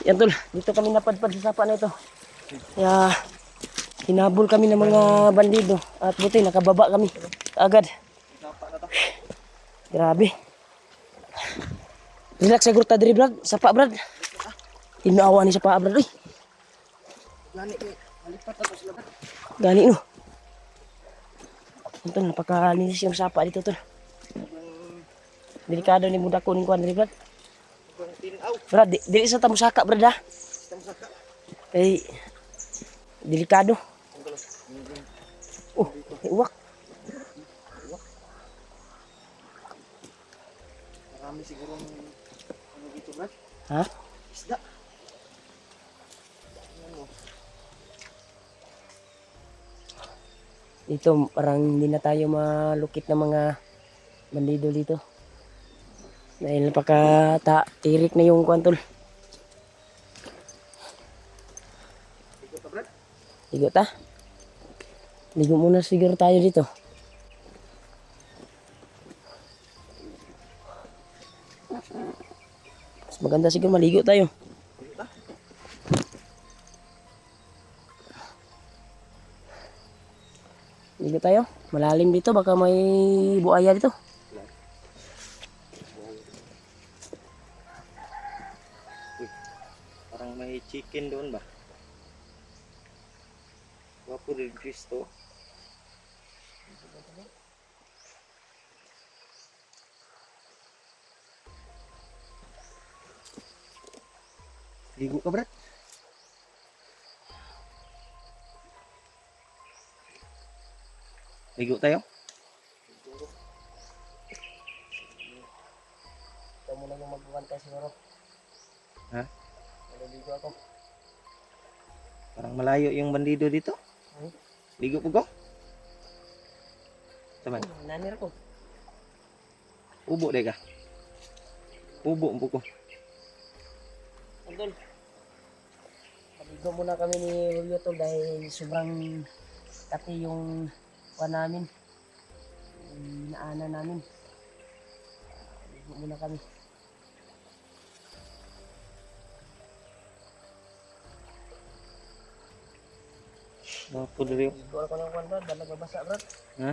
Yan tol, dito kami napadpad sa sapa na ito. Kaya hinabol kami ng mga bandido at buti nakababa kami agad. Grabe. Relax siguro ta diri brad, sapa brad. Tinaawa ni sapa brad. Uy. Gani kay malipat ako sila. Gani no. Tol, napakalinis yung sapa dito tol. Delikado ni budak ko ning kuan diri brad. Kung tinaw, Brad, dili sa tamusaka brad ha. saka. Kay delikado. Oh, uwak. Marami siguro ano dito, Brad? Ha? Isda. Dito parang hindi na tayo malukit ng mga bandido dito. Dahil tirik na yung kuwan tol. Dito ka, Brad? Ligo ta. Ligo muna siguro tayo dito. Mas maganda siguro maligo tayo. Dito ta? Ligo tayo. Malalim dito, baka may buaya dito. Uy, parang may chicken doon ba? Wapo rin Cristo. Ligo ka, Brad? Ligo tayo? Ito muna yung magbuwantay siguro. Ha? Maliligo ako. Parang malayo yung bandido dito. Ligo po ko? Saman, Nanir ko. ubo deh ka. Ubo po ko. Andol. Maligo muna kami ni Julio tol dahil sobrang kati yung kuwan namin. Yung inaana namin. Maligo muna kami. Wapo rin. Ligo ako ng kuwan brad, dalag mabasa brad. Ha?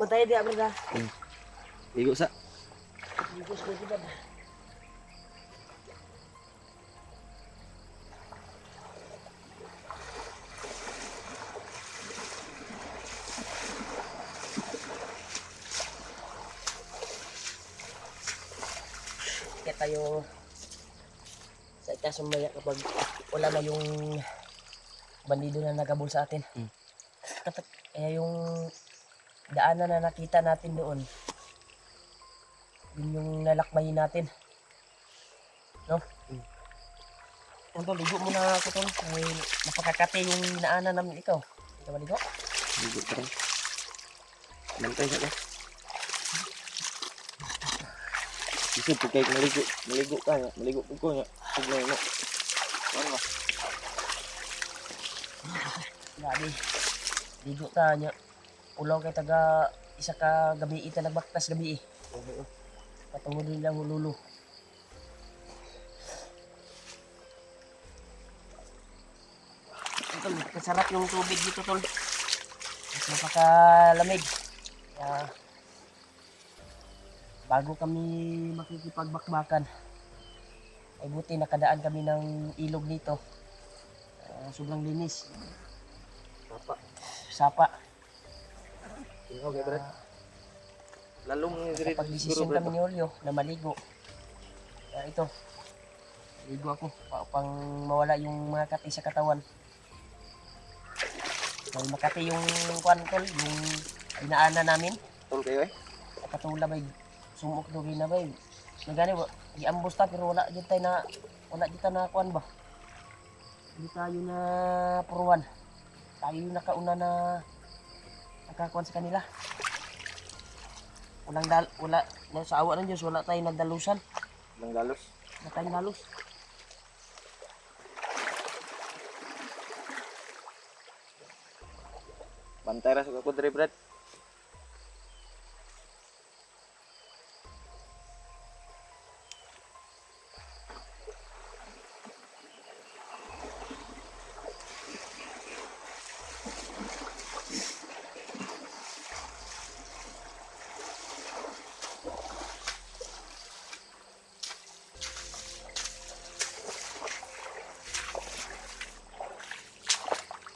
Bantay dia brad ha. Ligo sa. Ligo sa brad. Kaya tayo sa itaas maya kapag wala na yung bandido na nagabol sa atin. Kaya yung daanan na nakita natin doon, yun yung nalakbayin natin. No? Ito, ligo muna ako tol. Ay, napakakate yung inaanan namin ikaw. Ikaw ba ligo? Ligo ka rin. Bantay sa ka. Isip po kayo maligo. Maligo ka nga. Maligo po ko nga. Tignan mo. Ano? Grabe. Ligo ta nya. Ulaw kay taga isa ka gabi ita nagbaktas gabi. Patungod nila hululo. Ito, kasarap yung tubig dito tol. Mas napakalamig. Kaya bago kami makikipagbakbakan ay buti nakadaan kami ng ilog dito. Sobrang linis. Sapa. Okay, Brad. Lalong Pag-desisyon kami ni Julio na maligo. Kaya ito, ligo ako pang mawala yung mga kati sa katawan. Dahil makati yung kwan tol, yung dinaanan namin. Tol kayo eh. Katula bay sumok do na bay. Nagani giambos ta pero wala jud tay na kuan ba. Hindi tayo na puruan. Tayo yung nakauna na nakakuan sa kanila. Wala sa awa ng Diyos, wala tayong nagdalusan. Nang galos. Wala tayong dalos. Bantay ra sa ko dre Brad.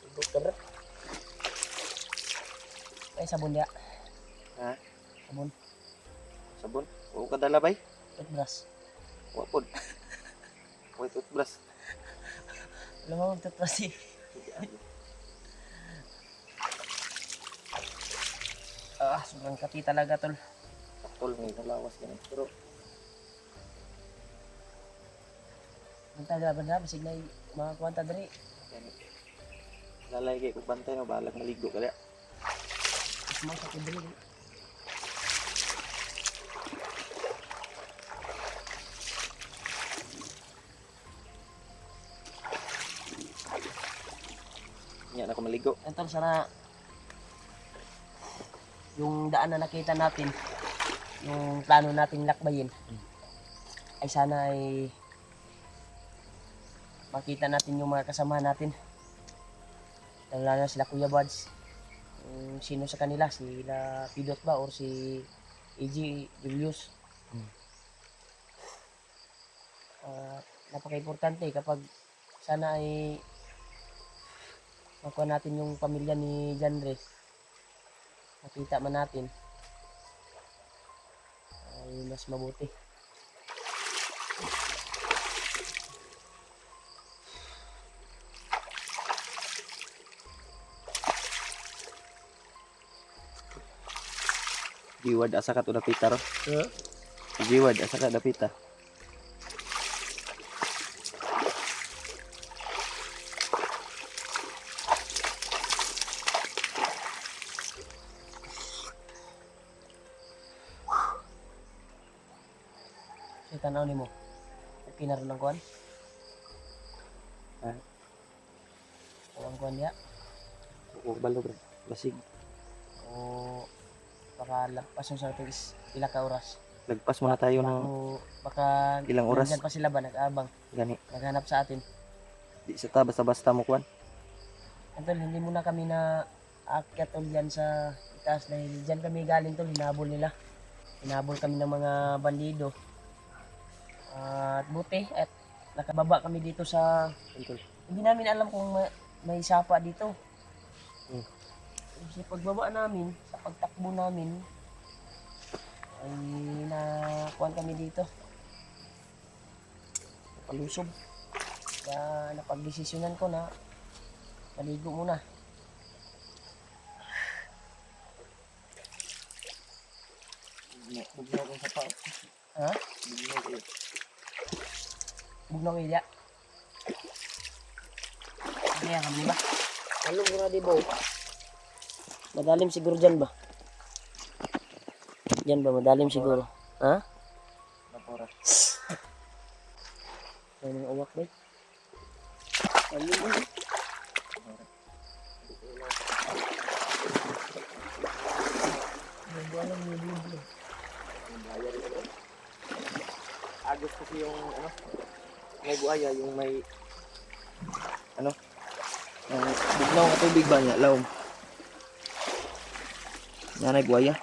Ibot ka bro. Ay sabon dia. Ha? Sabon. Sabon. O ka dala bay? Toothbrush. Wa pod. Wait, toothbrush. Alam mo ang toothbrush eh. Sobrang kati talaga tol. Tol may dalawas ganun. Pero Ang taga ba na basig na mga kwanta diri. yan. Lalay kay kung bantay no balag maligo kaya. Mas mo sa diri. Nya na ko maligo. Ito sana yung daan na nakita natin, yung plano nating lakbayin, ay sana ay makita natin yung mga kasama natin. Lalo na sila Kuya Buds. Sino sa kanila, sila Pidot ba or si EG Julius. Napaka-importante kapag sana ay makuha natin yung pamilya ni Janre. Nakita man natin ay mas mabuti. Jiwad asa ka to dapita ro. Huh? Jiwad asa ka dapita. So tanaw nimo. Okay na rin ang kuwan? Ha? O ang kuwan niya? O balo bro. Basig. O baka lagpas yung sa ito is pila ka oras? Lagpas muna tayo ng O baka ilang oras nandyan pa sila ba nag-aabang? gani. Naghanap sa atin? Di sa ta basta-basta mo kuan. Tol, hindi muna kami na aakyat tol dyan sa itaas dahil dyan kami galing tol, hinabol nila. Hinabol kami ng mga bandido. At buti at nakababa kami dito sa hindi namin alam kung may sapa dito. Kasi pagbaba namin, sa pagtakbo namin ay nakuhan kami dito. Palusob. Kaya napagdesisyonan ko na maligo muna. Bugnaw ko sa pa. Ha? Bugnaw ko. Bugnaw ilya. Kaya kami ba? Alam ko na di ba? Madalim siguro dyan ba? Dyan ba? Madalim siguro. Ha? Napora. May mga uwak ba? Alam mo. Alam mo yun. Agos kasi yung ano, may buaya, yung may ano, bugnaw ka tubig ba niya, laom. Nanay buaya.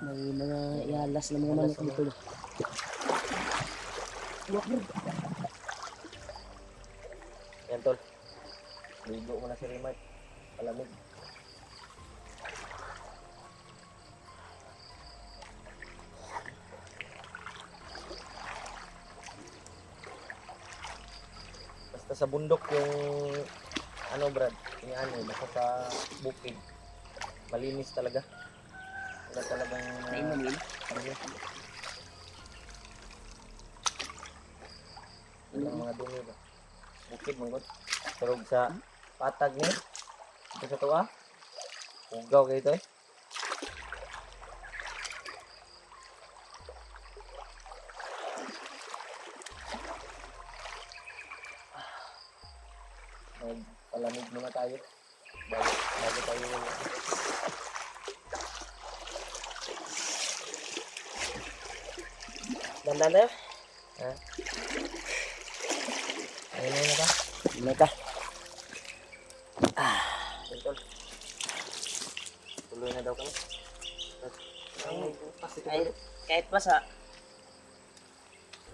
May mga ialas na mga manok dito. Uwak bro. Yan tol. Ligo mo na si Rimay. Palamig. Basta sa bundok yung ano Brad, yung ano, basta sa bukid. Malinis talaga. Wala talagang Nainom yun. walang mga dumi ba. Bukid mong god. Pero sa patag ni. Ito sa tuwa. Ugaw kayo ito eh. Palamig muna tayo. Bago tayo. Dandan tayo. Ha? Ayun na ka. May ka. Tol. Tuloy na daw kami. Kahit basa.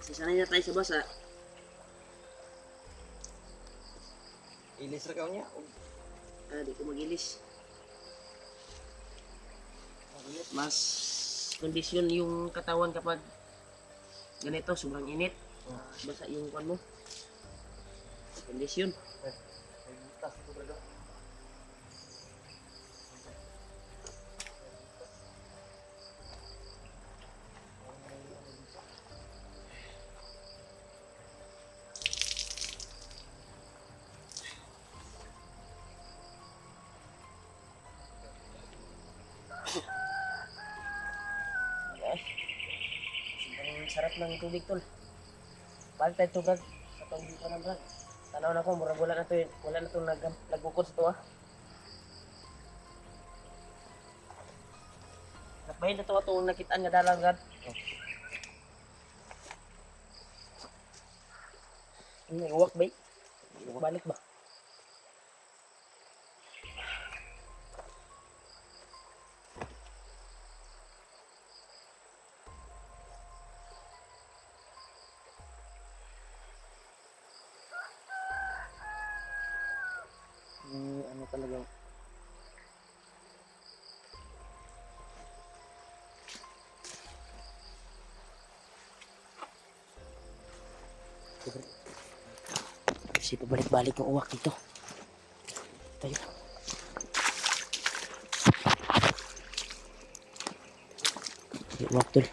Sisanay na tayo sa basa. Ilis ra ka niya. Di ko mag-ilis. Mas kondisyon yung katawan kapag ganito, sobrang init. Basa yung kwan mo. Kondisyon. Ang sarap ng tubig tol. Balik tayo tugag sa tubig pa ng brad. Tanaw na ko, murag wala na to yun. Wala na to nagbukod sa to ha. Napahin na to itong nakitaan nga dalang brad. Ano yung uwak ba? Balik ba? Ano talaga. Kasi pabalik-balik yung uwak dito. Tayo. Yung uwak tol.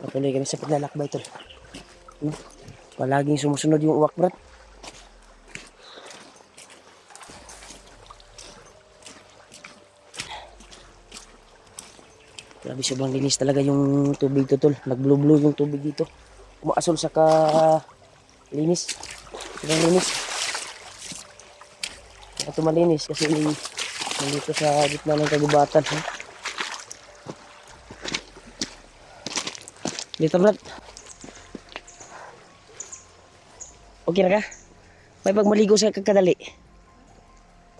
Patuloy kami sa paglalakbay tol. Palaging sumusunod yung uwak brad. Grabe sobrang linis talaga yung tubig to tol. Nag-blue-blue yung tubig dito. Umaasol sa linis. Sobrang linis. Ito malinis kasi nandito sa gitna ng kagubatan. Dito brad. Okay na ka? May pagmaligo sa kakadali.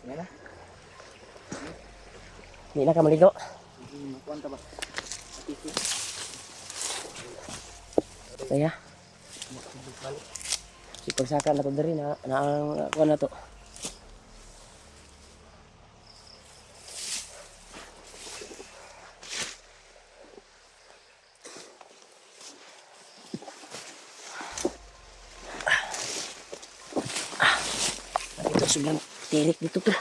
Yan na. Hindi na ka maligo. Kuwanta ba? Kaya. Si pagsaka na to dari na kuha na to. Ito sobrang tirik dito tol.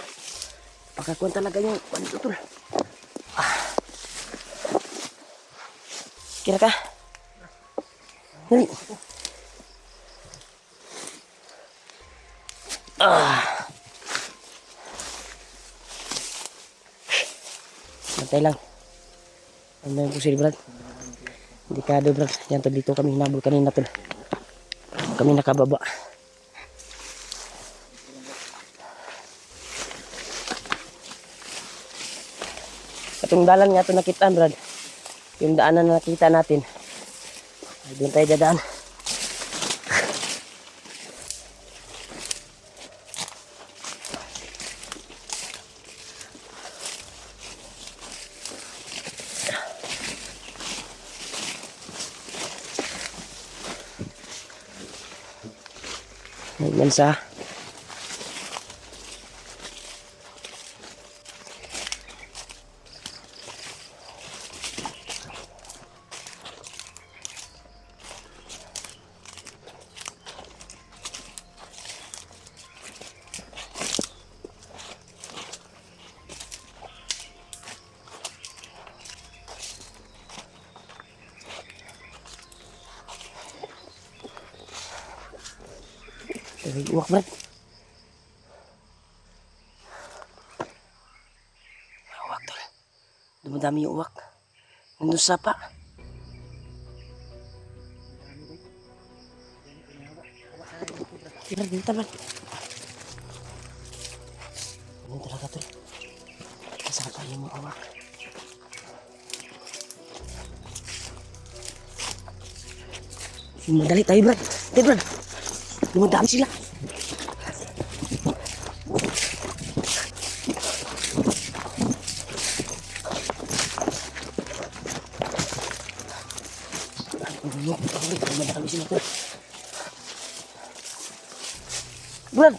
Pakakuan talaga yung kuan dito tol. Kira ka? Dali. Bantay lang. Ano yung pusil brad? Delikado brad. Yan tol, dito kami hinabol kanina tol. Kami nakababa. Katong dalan nga ito nakitaan brad. Yung daanan na nakita natin. Ay, doon tayo dadaan. May mansa. May uwak, Brad. Uwak, tol. Dumadami yung uwak. Nandun sa sapa. Brad, dito, Brad. Ganun talaga, tol. Kasapa yung mga uwak. Madali tayo, Brad. Tayo, Brad. Dumadami sila. Dumadami sila, Brad. Brad,